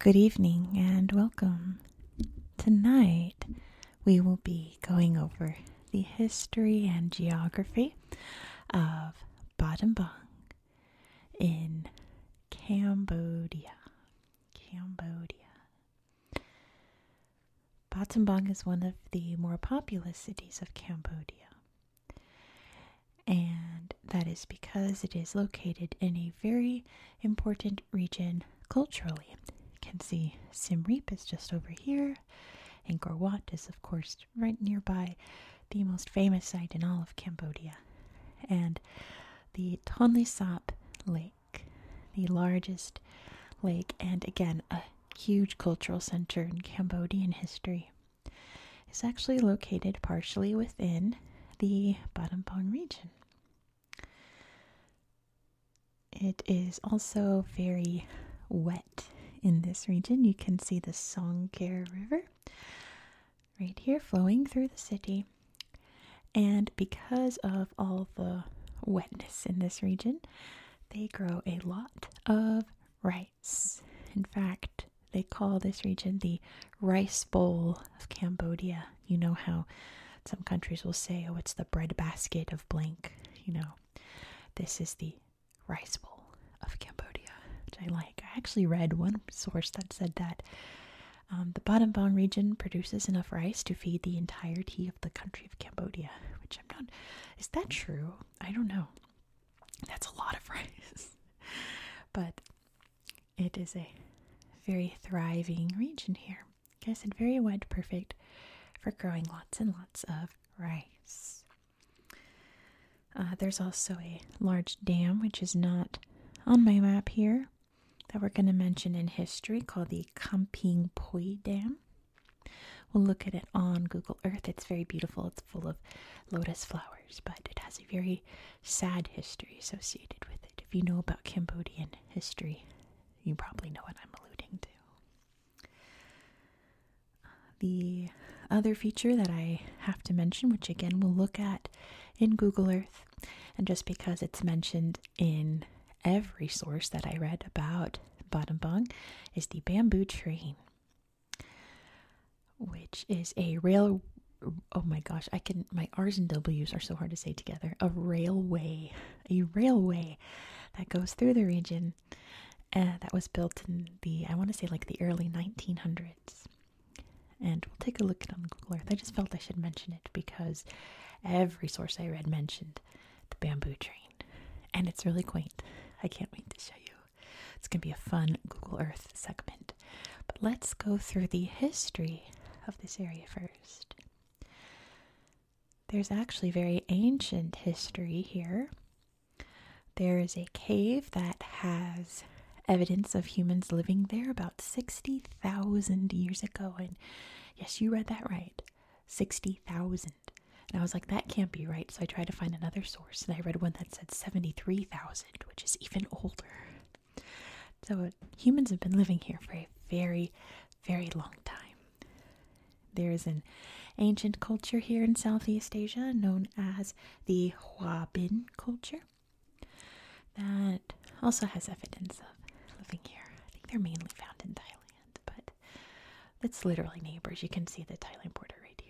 Good evening and welcome. Tonight we will be going over the history and geography of Battambang in Cambodia. Battambang is one of the more populous cities of Cambodia, and that is because it is located in a very important region culturally. You can see Siem Reap is just over here. Angkor Wat is, of course, right nearby, the most famous site in all of Cambodia. And the Tonle Sap Lake, the largest lake, and again, a huge cultural center in Cambodian history, is actually located partially within the Battambang region. It is also very wet in this region. You can see the Songkher River right here flowing through the city. And because of all the wetness in this region, they grow a lot of rice. In fact, they call this region the rice bowl of Cambodia. You know how some countries will say, oh, it's the breadbasket of blank. This is the rice bowl of Cambodia, which I like. I actually read one source that said that the Battambang region produces enough rice to feed the entirety of the country of Cambodia, which I'm not. Is that true? I don't know. That's a lot of rice. But it is a very thriving region here. Like I said, very wet, perfect for growing lots and lots of rice. There's also a large dam, which is not on my map here, that we're going to mention in history, called the Kamping Pui Dam. We'll look at it on Google Earth. It's very beautiful. It's full of lotus flowers, but it has a very sad history associated with it. If you know about Cambodian history, you probably know what I'm alluding to. The other feature that I have to mention, which again we'll look at in Google Earth, and just because it's mentioned in every source that I read about Battambang, is the bamboo train, which is a my R's and W's are so hard to say together. A railway that goes through the region, that was built in the early 1900s. And we'll take a look at it on Google Earth. I just felt I should mention it because every source I read mentioned the bamboo train. And it's really quaint. I can't wait to show you. It's going to be a fun Google Earth segment. But let's go through the history of this area first. There's actually very ancient history here. There is a cave that has evidence of humans living there about 60,000 years ago. And yes, you read that right. 60,000. And I was like, that can't be right. So I tried to find another source, and I read one that said 73,000, which is even older. So humans have been living here for a very, very long time. There's an ancient culture here in Southeast Asia known as the Hua Bin culture that also has evidence of living here. I think they're mainly found in Thailand, but it's literally neighbors. You can see the Thailand border right here.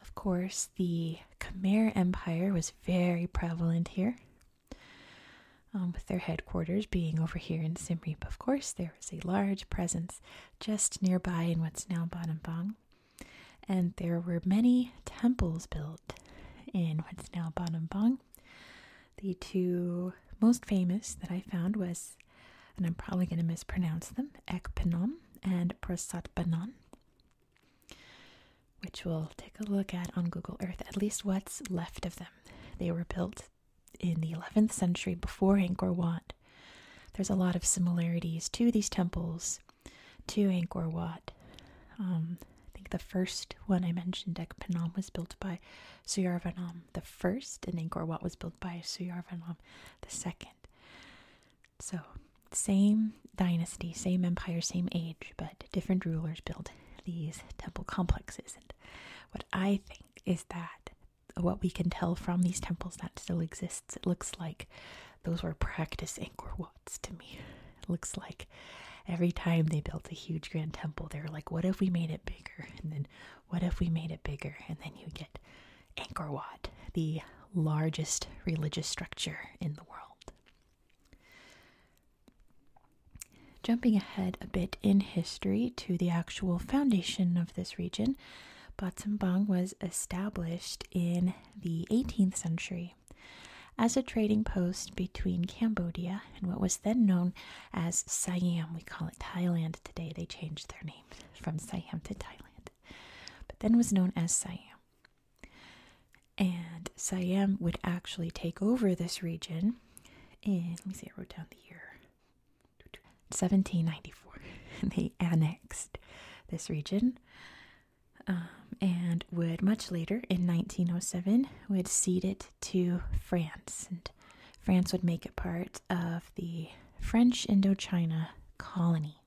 Of course, the Khmer Empire was very prevalent here, with their headquarters being over here in Siem Reap. Of course, there was a large presence just nearby in what's now Battambang, and there were many temples built in what's now Battambang. The two most famous that I found was, and I'm probably going to mispronounce them, Ek Penom and Prasat Banan, which we'll take a look at on Google Earth, at least what's left of them. They were built in the 11th century before Angkor Wat. There's a lot of similarities to these temples, to Angkor Wat. I think the first one I mentioned, Ek Penom, was built by Suvarnabhumi the first, and Angkor Wat was built by Suvarnabhumi the second. So, same dynasty, same empire, same age, but different rulers built these temple complexes. And what I think is that what we can tell from these temples that still exists, it looks like those were practice Angkor Wats to me. It looks like every time they built a huge grand temple, they were like, what if we made it bigger? And then what if we made it bigger? And then you get Angkor Wat, the largest religious structure in the world. Jumping ahead a bit in history to the actual foundation of this region, Battambang was established in the 18th century as a trading post between Cambodia and what was then known as Siam. We call it Thailand today. They changed their name from Siam to Thailand, but then was known as Siam. And Siam would actually take over this region in, let me see, I wrote down the year, 1794. They annexed this region, and would much later, in 1907, would cede it to France. And France would make it part of the French Indochina colony.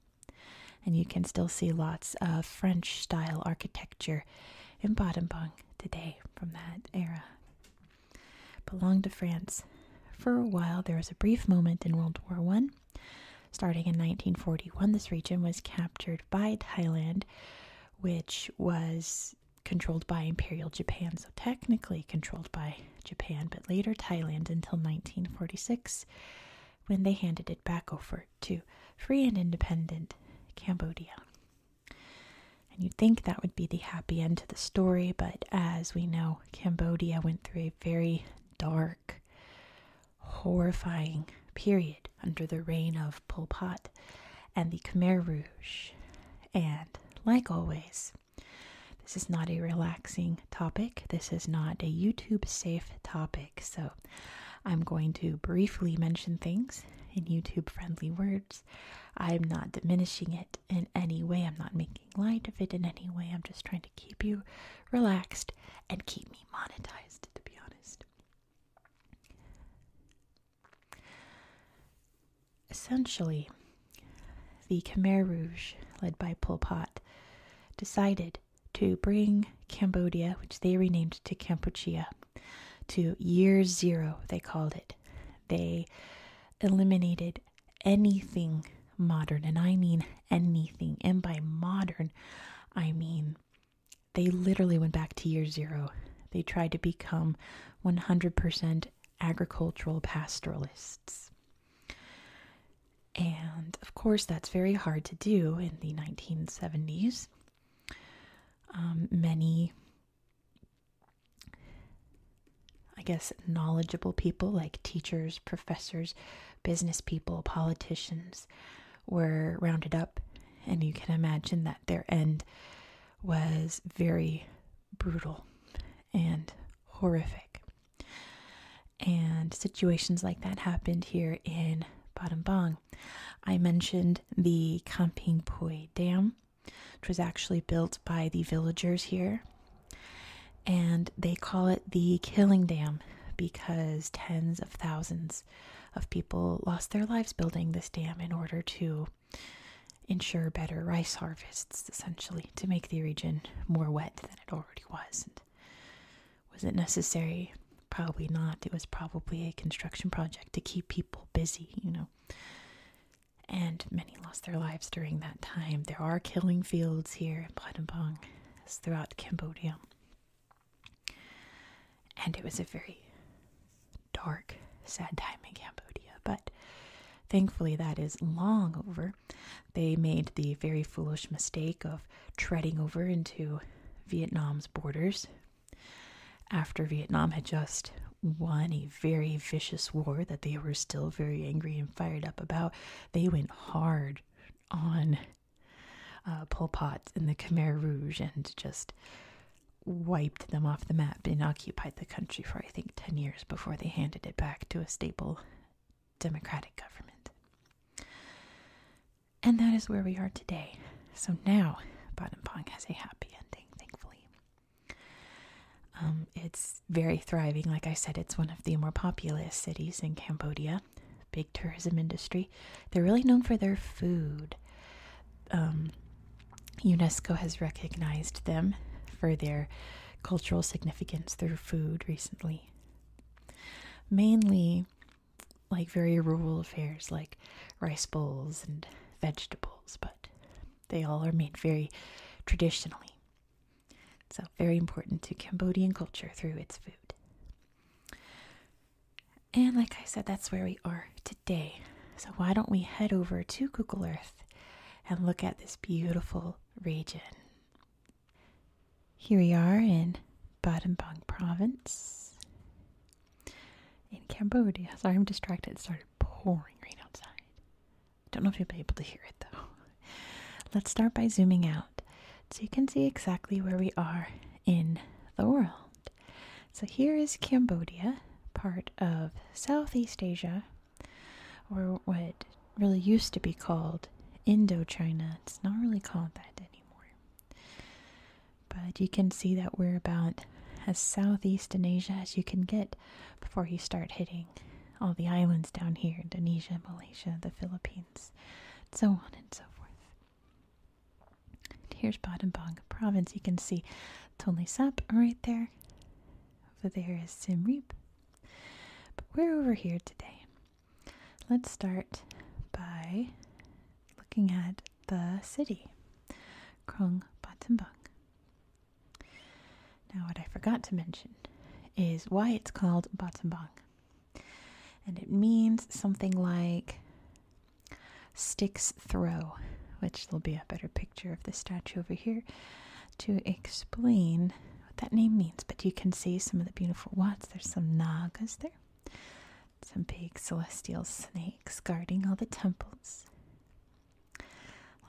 And you can still see lots of French-style architecture in Battambang today from that era. Belonged to France for a while. There was a brief moment in World War I. Starting in 1941, this region was captured by Thailand, which was controlled by Imperial Japan, so technically controlled by Japan, but later Thailand until 1946, when they handed it back over to free and independent Cambodia. And you'd think that would be the happy end to the story, but as we know, Cambodia went through a very dark, horrifying period under the reign of Pol Pot and the Khmer Rouge. And like always, this is not a relaxing topic. This is not a YouTube safe topic. So I'm going to briefly mention things in YouTube friendly words. I'm not diminishing it in any way. I'm not making light of it in any way. I'm just trying to keep you relaxed and keep me monetized, to be honest. Essentially, the Khmer Rouge, led by Pol Pot, decided to bring Cambodia, which they renamed to Kampuchea, to year zero, they called it. They eliminated anything modern, and I mean anything. And by modern, I mean they literally went back to year zero. They tried to become 100% agricultural pastoralists. And of course, that's very hard to do in the 1970s. Many, I guess, knowledgeable people like teachers, professors, business people, politicians were rounded up, and you can imagine that their end was very brutal and horrific. And situations like that happened here in Battambang. I mentioned the Camping Pui Dam, which was actually built by the villagers here. And they call it the Killing Dam because tens of thousands of people lost their lives building this dam in order to ensure better rice harvests, essentially, to make the region more wet than it already was. And was it necessary? Probably not. It was probably a construction project to keep people busy, And many lost their lives during that time. There are killing fields here in Battambang, as throughout Cambodia. And it was a very dark, sad time in Cambodia. But thankfully that is long over. They made the very foolish mistake of treading over into Vietnam's borders after Vietnam had just won a very vicious war that they were still very angry and fired up about. They went hard on Pol Pot and the Khmer Rouge and just wiped them off the map and occupied the country for, I think, 10 years before they handed it back to a stable democratic government. And that is where we are today. So now Battambang has a happy ending, thankfully. It's very thriving. Like I said, it's one of the more populous cities in Cambodia. Big tourism industry. They're really known for their food. UNESCO has recognized them for their cultural significance through food recently. Mainly like very rural affairs like rice bowls and vegetables, but they all are made very traditionally. So very important to Cambodian culture through its food. And like I said, that's where we are today. So why don't we head over to Google Earth and look at this beautiful region. Here we are in Battambang province in Cambodia. Sorry, I'm distracted. It started pouring right outside. Don't know if you'll be able to hear it though. Let's start by zooming out so you can see exactly where we are in the world. So here is Cambodia, part of Southeast Asia, or what really used to be called Indochina. It's not really called that anymore. But you can see that we're about as southeast in Asia as you can get before you start hitting all the islands down here, Indonesia, Malaysia, the Philippines, so on and so forth. Here's Battambang province. You can see Tonle Sap right there. Over there is Siem Reap. But we're over here today. Let's start by looking at the city, Krung Battambang. Now, what I forgot to mention is why it's called Battambang. And it means something like sticks throw, which there'll be a better picture of the statue over here to explain what that name means. But you can see some of the beautiful wats. There's some nagas there. Some big celestial snakes guarding all the temples.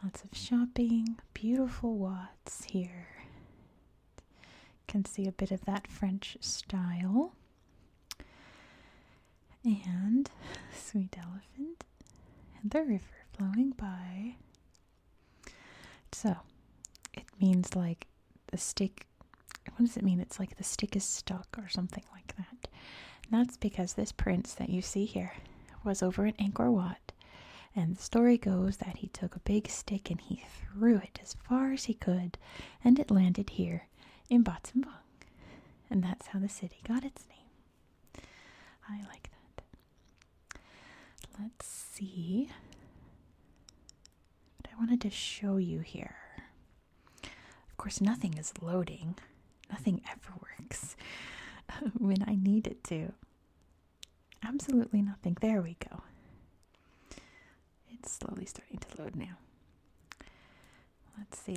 Lots of shopping, beautiful wats here. You can see a bit of that French style. And sweet elephant and the river flowing by. So, it means like the stick, what does it mean? It's like the stick is stuck or something like that. And that's because this prince that you see here was over at Angkor Wat. And the story goes that he took a big stick and he threw it as far as he could. And it landed here in Battambang. And that's how the city got its name. I like that. Let's see what I wanted to show you here. Of course, nothing is loading. Nothing ever works when I need it to. Absolutely nothing. There we go. It's slowly starting to load now. Let's see.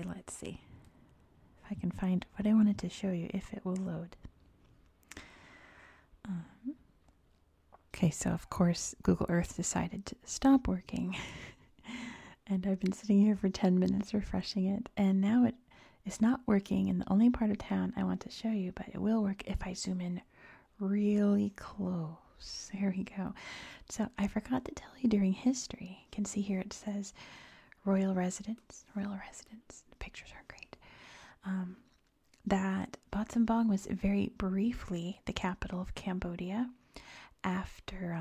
If I can find what I wanted to show you, if it will load. Okay, so of course Google Earth decided to stop working. And I've been sitting here for 10 minutes refreshing it, and now it is not working in the only part of town I want to show you, but it will work if I zoom in really close. There we go. So I forgot to tell you during history, you can see here it says royal residence. The pictures are great. That Battambang was very briefly the capital of Cambodia after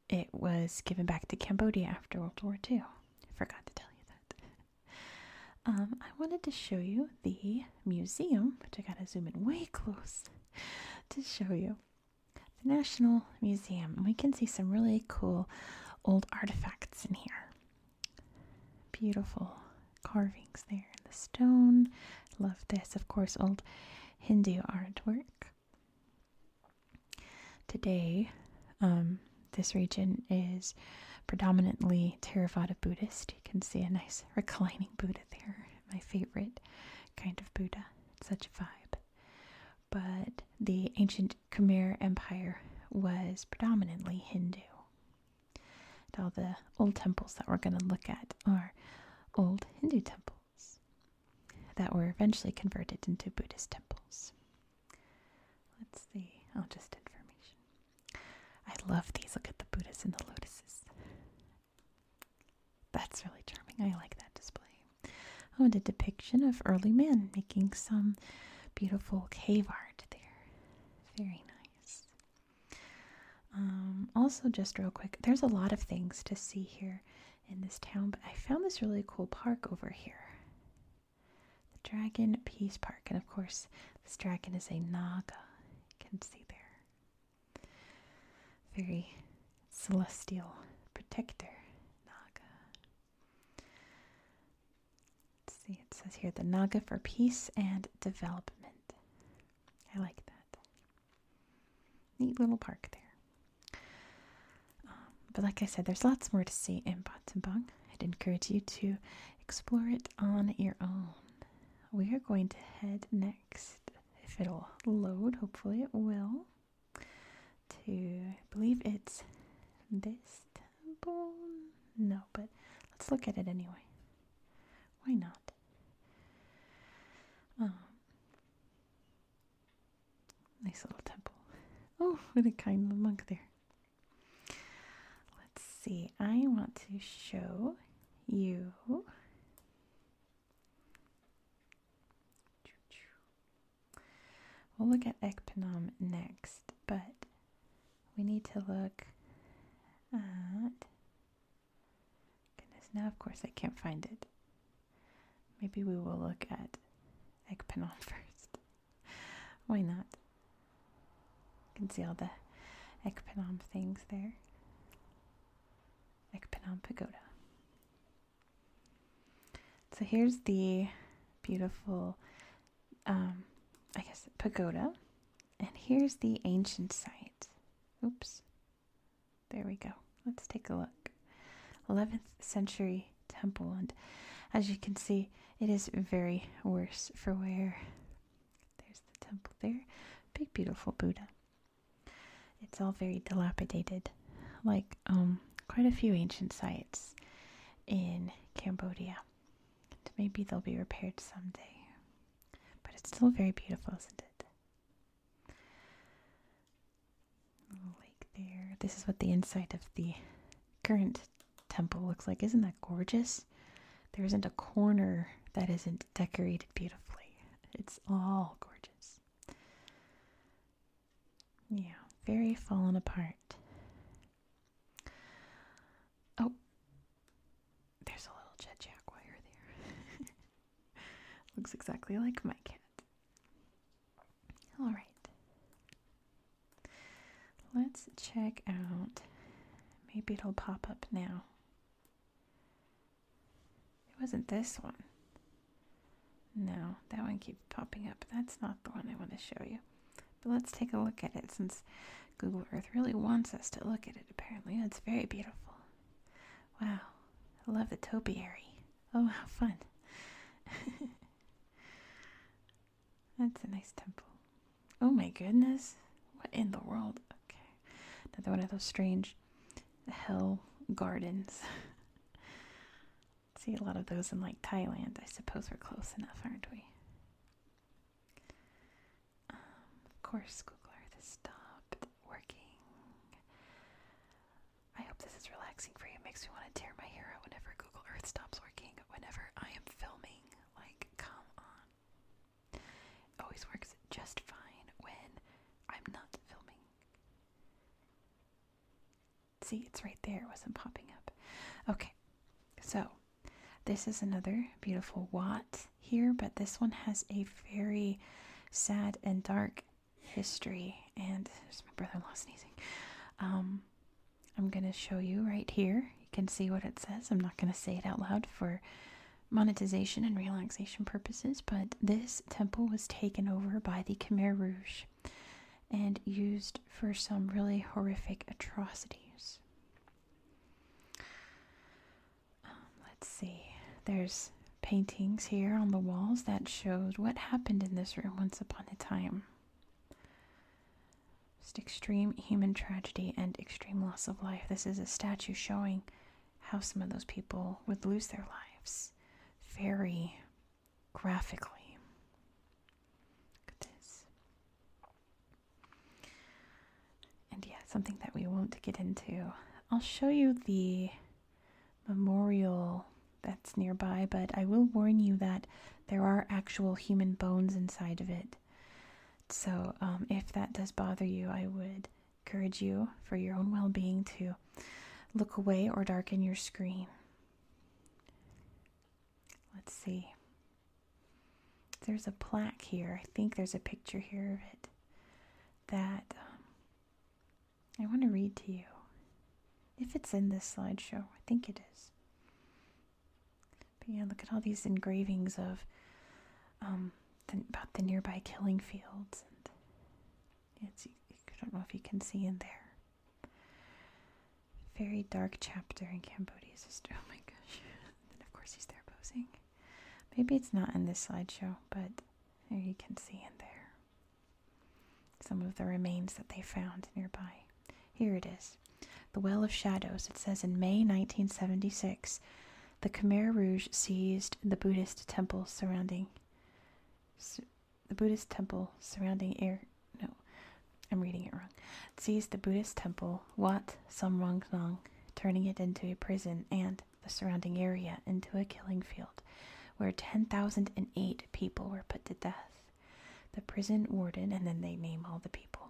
it was given back to Cambodia after World War II. I forgot to tell you that. I wanted to show you the museum, which I gotta zoom in way close to show you. The National Museum. And we can see some really cool old artifacts in here. Beautiful carvings there in the stone. Love this. Of course, old Hindu artwork. Today, this region is predominantly Theravada Buddhist. You can see a nice reclining Buddha there. My favorite kind of Buddha. It's such a vibe. But the ancient Khmer Empire was predominantly Hindu. And all the old temples that we're going to look at are old Hindu temples that were eventually converted into Buddhist temples. Let's see. Oh, just information. I love these. Look at the Buddhas and the lotuses. That's really charming. I like that display. Oh, and a depiction of early man making some beautiful cave art there. Very nice. Also, just real quick, there's a lot of things to see here in this town, but I found this really cool park over here. The Dragon Peace Park. And of course, this dragon is a Naga. You can see there. very celestial protector, Naga. Let's see, it says here the Naga for peace and development. I like that. Neat little park there. But like I said, there's lots more to see in Battambang. I'd encourage you to explore it on your own. We are going to head next, if it'll load, hopefully it will, to, I believe it's this temple? No, but let's look at it anyway. Why not? Nice little temple. Oh, what a kind little monk there. Let's see. I want to show you. We'll look at Ekpanam next, but we need to look at. Goodness, now of course I can't find it. Maybe we will look at Ekpanam first. Why not? You can see all the Ekpanam things there. Ekpanam Pagoda. So here's the beautiful, I guess, pagoda. And here's the ancient site. Oops. There we go. Let's take a look. 11th century temple. And as you can see, it is very worse for wear. There's the temple there. Big, beautiful Buddha. It's all very dilapidated, like quite a few ancient sites in Cambodia. And maybe they'll be repaired someday. But it's still very beautiful, isn't it? Little lake there. This is what the inside of the current temple looks like. Isn't that gorgeous? There isn't a corner that isn't decorated beautifully. It's all gorgeous. Yeah, very fallen apart. Oh, there's a little jet jaguar there. Looks exactly like my cat. All right. Let's check out. Maybe it'll pop up now. It wasn't this one. No, that one keeps popping up. That's not the one I want to show you. But let's take a look at it since Google Earth really wants us to look at it, apparently. It's very beautiful. Wow. I love the topiary. Oh, how fun. That's a nice temple. Oh my goodness. What in the world? Okay. Another one of those strange hell gardens. See a lot of those in like Thailand. I suppose we're close enough, aren't we? Of course, Google Earth has stopped working. I hope this is relaxing for you. It makes me want to tear my hair out whenever Google Earth stops working. Whenever I am filming. Like, come on. It always works just fine when I'm not filming. See, it's right there. It wasn't popping up. Okay, so this is another beautiful Wat here, but this one has a very sad and dark history. And there's my brother-in-law sneezing. I'm going to show you right here. You can see what it says. I'm not going to say it out loud for monetization and relaxation purposes, but this temple was taken over by the Khmer Rouge and used for some really horrific atrocities. Let's see. There's paintings here on the walls that showed what happened in this room once upon a time. Just extreme human tragedy and extreme loss of life. This is a statue showing how some of those people would lose their lives very graphically. Look at this. And yeah, something that we won't get into. I'll show you the memorial that's nearby, but I will warn you that there are actual human bones inside of it. So if that does bother you, I would encourage you, for your own well-being, to look away or darken your screen. Let's see. There's a plaque here. I think there's a picture here of it that I want to read to you. If it's in this slideshow, I think it is. But yeah, look at all these engravings of about the nearby killing fields. And I don't know if you can see in there. Very dark chapter in Cambodia's history. Oh my gosh. And of course he's there posing. Maybe it's not in this slideshow, but there you can see in there some of the remains that they found nearby. Here it is. The Well of Shadows. It says in May 1976, the Khmer Rouge seized the Buddhist temple surrounding I'm reading it wrong. Seized the Buddhist temple Wat Samrong, turning it into a prison and the surrounding area into a killing field where 10,008 people were put to death. The prison warden, and then they name all the people.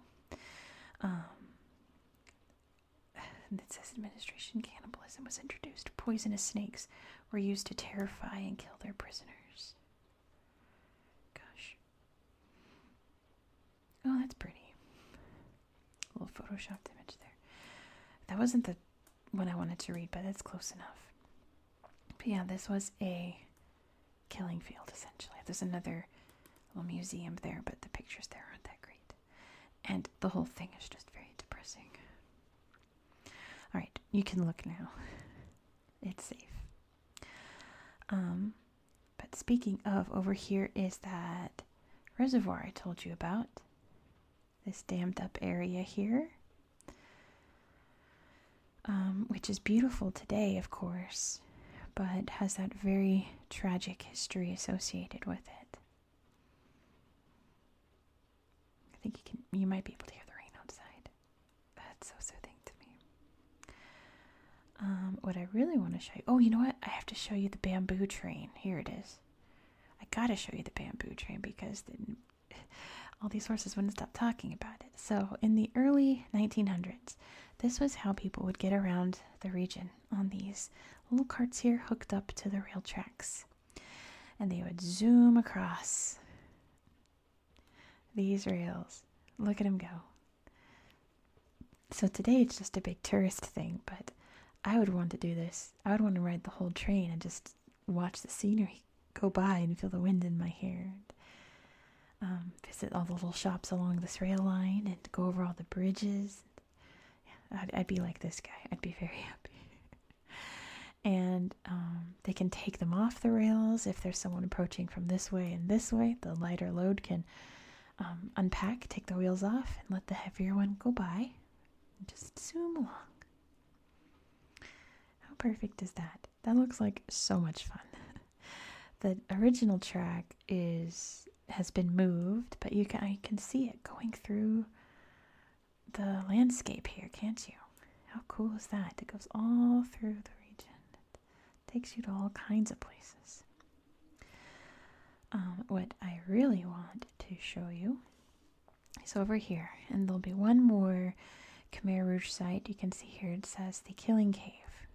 And it says administration cannibalism was introduced. Poisonous snakes were used to terrify and kill their prisoners. Gosh. Oh, that's pretty. A little photoshopped image there. That wasn't the one I wanted to read, but it's close enough. But yeah, this was a killing field, essentially. There's another little museum there, but the pictures there aren't that great. And the whole thing is just very depressing. Alright, you can look now. It's safe. But speaking of, over here is that reservoir I told you about. This dammed up area here. Which is beautiful today, of course, but has that very tragic history associated with it. I think you might be able to hear the rain outside. That's so soothing to me. What I really want to show you, oh, you know what? I have to show you the bamboo train. Here it is. I gotta show you the bamboo train because all these sources wouldn't stop talking about it. So in the early 1900s, this was how people would get around the region on these little carts here hooked up to the rail tracks. And they would zoom across these rails. Look at them go. So today it's just a big tourist thing, but I would want to do this. I would want to ride the whole train and just watch the scenery go by and feel the wind in my hair. Visit all the little shops along this rail line and go over all the bridges. Yeah, I'd be like this guy. I'd be very happy. And they can take them off the rails if there's someone approaching from this way and this way. The lighter load can unpack, take the wheels off, and let the heavier one go by. And just zoom along. How perfect is that? That looks like so much fun. The original track has been moved, but I can see it going through the landscape here, can't you? How cool is that? It goes all through the region. It takes you to all kinds of places. What I really want to show you is over here, and there'll be one more Khmer Rouge site. You can see here it says the Killing Cave,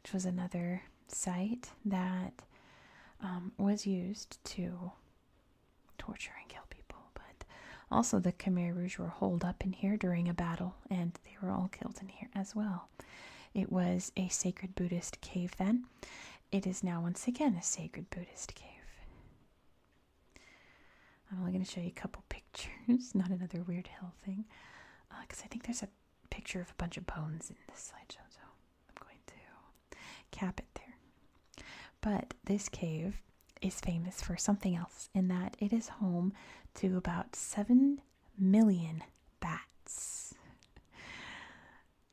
which was another site that was used to torture and kill people, but also the Khmer Rouge were holed up in here during a battle, and they were all killed in here as well. It was a sacred Buddhist cave then. It is now once again a sacred Buddhist cave. I'm only going to show you a couple pictures, not another weird hill thing, because I think there's a picture of a bunch of bones in this slideshow, so I'm going to cap it there. But this cave is famous for something else, in that it is home to about 7 million bats.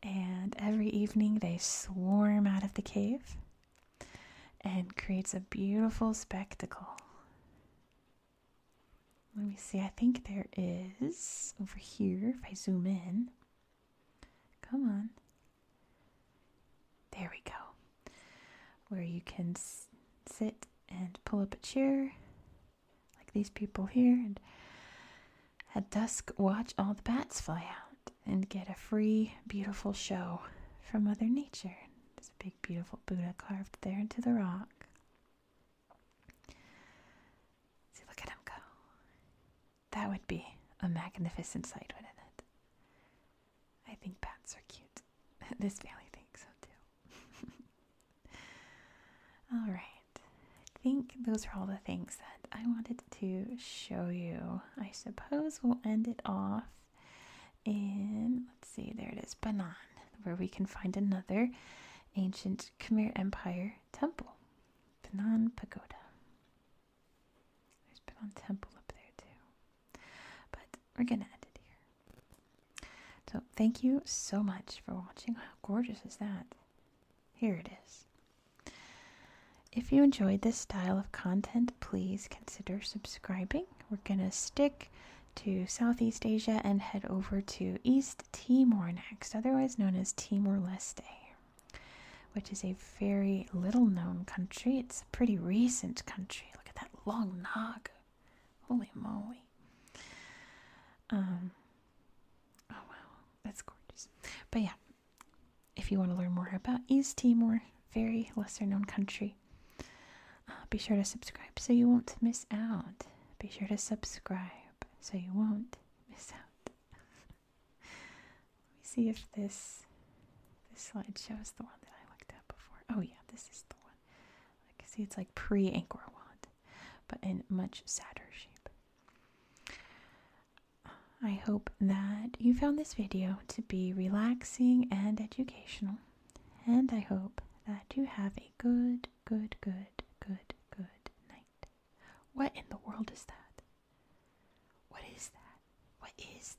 And every evening they swarm out of the cave and creates a beautiful spectacle. Let me see, I think there is over here, if I zoom in. Come on. There we go. Where you can sit and pull up a chair, like these people here, and at dusk watch all the bats fly out and get a free, beautiful show from Mother Nature. There's a big, beautiful Buddha carved there into the rock. See, look at him go. That would be a magnificent sight, wouldn't it? This family thinks so too. All right. I think those are all the things that I wanted to show you. I suppose we'll end it off in, let's see, there it is, Banan, where we can find another ancient Khmer Empire temple. Banan Pagoda. There's Banan Temple up there too. But we're going to end it here. So thank you so much for watching. How gorgeous is that? Here it is. If you enjoyed this style of content, please consider subscribing. We're going to stick to Southeast Asia and head over to East Timor next, otherwise known as Timor-Leste, which is a very little known country. It's a pretty recent country. Look at that long nog. Holy moly. Oh wow, that's gorgeous. But yeah, if you want to learn more about East Timor, very lesser known country, be sure to subscribe so you won't miss out. Be sure to subscribe so you won't miss out. Let me see if this slideshow is the one that I looked at before. Oh yeah, this is the one. I can see it's like pre-Angkor Wat, but in much sadder shape. I hope that you found this video to be relaxing and educational, and I hope that you have a good night. What in the world is that? What is that? What is